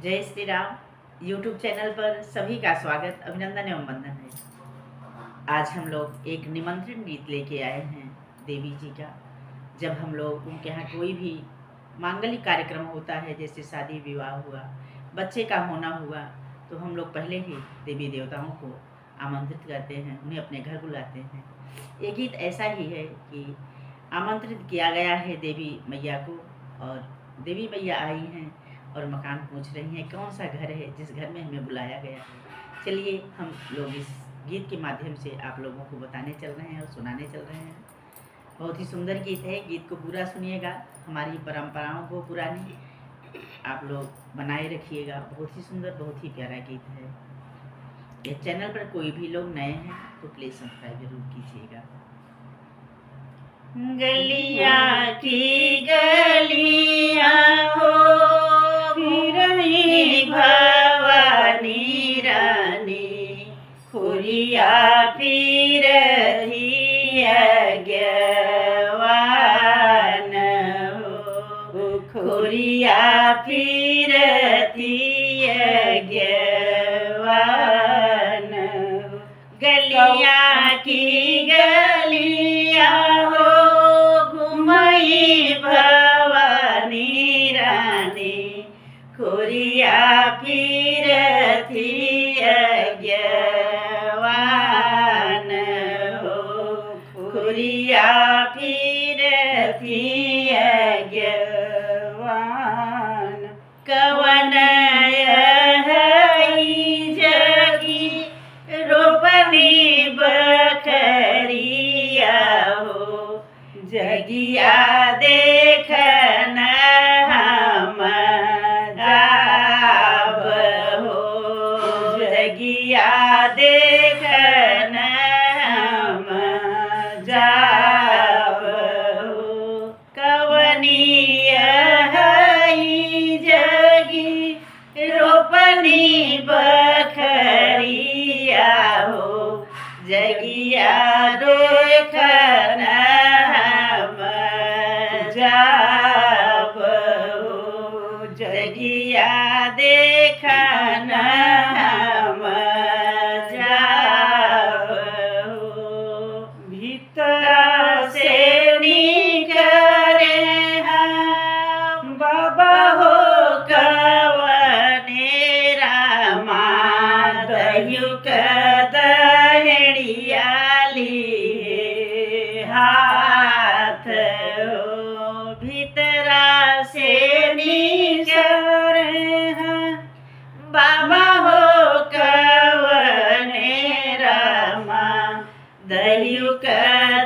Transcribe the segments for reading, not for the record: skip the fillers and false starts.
जय Shri Ram. YouTube channel पर सभी का स्वागत, अभिनंदन एवं वंदन है। आज हम लोग एक निमंत्रण गीत लेके आए हैं देवी जी का। जब हम लोग उनके यहाँ कोई भी मांगलिक कार्यक्रम होता है, जैसे शादी विवाह हुआ, बच्चे का होना हुआ, तो हम लोग पहले ही देवी देवताओं को आमंत्रित करते हैं, उन्हें अपने घर बुलाते हैं। ये गीत ऐसा ही है कि आमंत्रित किया गया है देवी मैया को, और देवी मैया आई हैं और मकान पूछ रही हैं कौन सा घर है जिस घर में हमें बुलाया गया है। चलिए हम लोग इस गीत के माध्यम से आप लोगों को बताने चल रहे हैं और सुनाने चल रहे हैं। बहुत ही सुंदर गीत है, गीत को पूरा सुनिएगा। हमारी परंपराओं को पुरानी आप लोग बनाए रखिएगा। बहुत ही सुंदर, बहुत ही प्यारा गीत है। ये चैनल पर कोई भी लोग नए हैं तो प्लीज़ सब्सक्राइब जरूर कीजिएगा। गलियाँ की गलियाँ हो भवानी रानी, खुरिया फिर अज्ञान हो, खुरिया फिर अज्ञान हो। गलियाँ की गलियाँ हो भवानी रानी, खुरिया फिरती अज्ञान हो, खुरिया फिरती अज्ञान। कवन जगी रोपनी बखरिया हो, जगिया देखना हम जाब हो, जगिया देखना हम जाब हो। कवनिया जगी रोपनी बखरिया हो, जगिया देखना जाब हो, जगिया देखना हम जाब हो। भीतर से निकले हम बाबा हो कवने रामा, दयुक दहड़िया लिए हाथ हो। भीतरा से निकले हैं बाबा हो कवने रामा, दयुक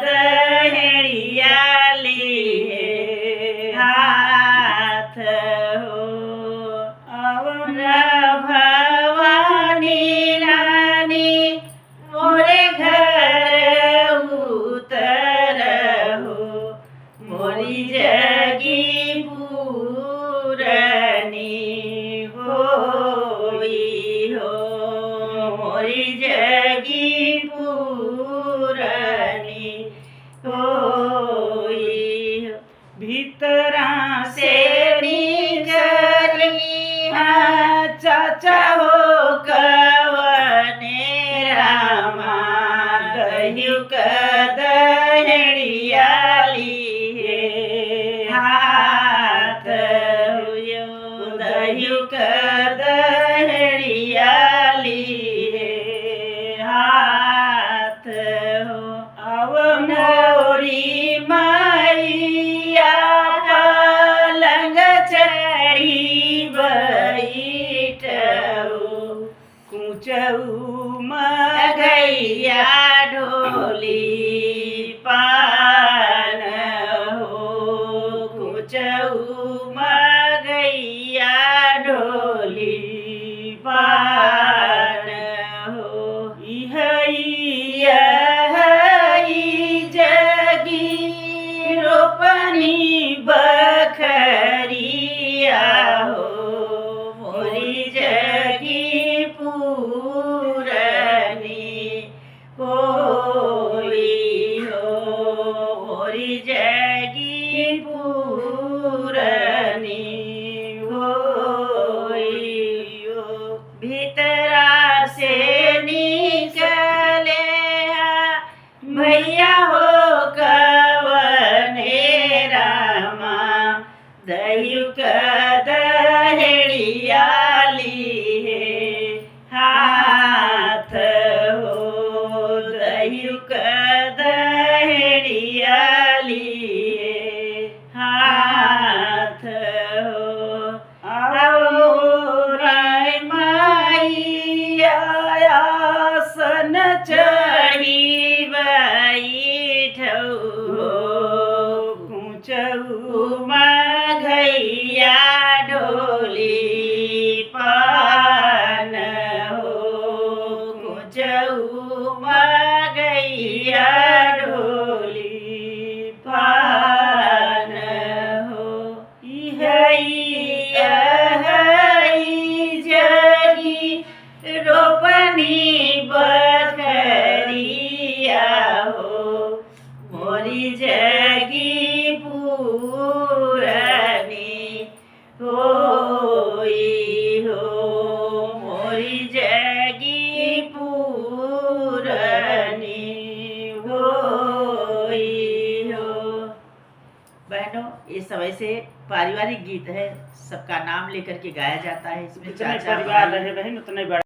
दहड़िया लिए हाथ हो। और भवानी रानी मोरे घर उतर हो, मोरी जगी पूरनी होई हो, मोरी जगी पूरनी होई हो। भीतरा से निकली चाचा हो कवने रामा, दयुक दहड़िया लिए हाथ हो, दयुक दहड़िया लिए हाथ हो। अब मोरी मैया पलंग चढ़ी बैठो, कुचऊ मगैया ढोली पान हो, कुचऊ मगैया ढोली दहियुक दहेड़िया लिए हाथ हो, दहियुक दहेड़िया लिए हाथ हो। मोराय मैया आसन चढ़ी बैठौ कुचऊ मघैया ढोली पान हो, कुचऊ मघैया ढोली पान हो। जगी रोपनी बखरिया हो, मोरी जगी पूरनी होई हो, मोरी जगी पूरनी होई हो। बहनों, ये समय से पारिवारिक गीत है, सबका नाम लेकर के गाया जाता है। इसमें जितने परिवार रहे बहन उतने बड़े